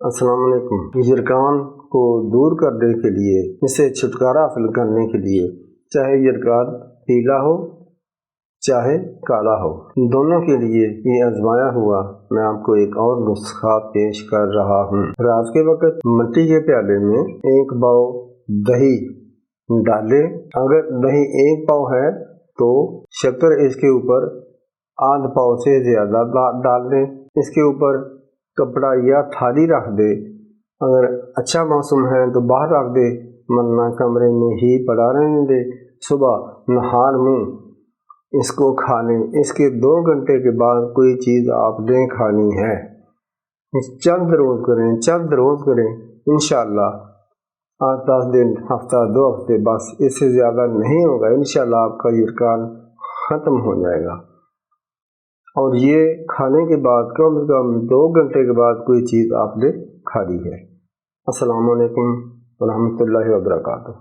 السلام علیکم۔ یرکان کو دور کرنے کے لیے، اسے چھٹکارا حاصل کرنے کے لیے، چاہے یرکان پیلا ہو چاہے کالا ہو، دونوں کے لیے یہ آزمایا ہوا میں آپ کو ایک اور نسخہ پیش کر رہا ہوں۔ رات کے وقت مٹی کے پیالے میں 1 پاؤ دہی ڈالیں۔ اگر دہی 1 پاؤ ہے تو شکر اس کے اوپر آدھ پاؤ سے زیادہ ڈال دیں۔ اس کے اوپر کپڑا یا تھالی رکھ دے۔ اگر اچھا موسم ہے تو باہر رکھ دے، ورنہ کمرے میں ہی پڑا رہنے دے۔ صبح نہار منہ اس کو کھا لیں۔ اس کے 2 گھنٹے کے بعد کوئی چیز آپ نے کھانی ہے۔ چند روز کریں انشاءاللہ 8-10 دن، ہفتہ 2 ہفتے، بس اس سے زیادہ نہیں ہوگا۔ انشاءاللہ آپ کا یرکان ختم ہو جائے گا۔ اور یہ کھانے کے بعد کم از کم 2 گھنٹے کے بعد کوئی چیز آپ نے کھا لی ہے۔ السلام علیکم ورحمۃ اللہ وبرکاتہ۔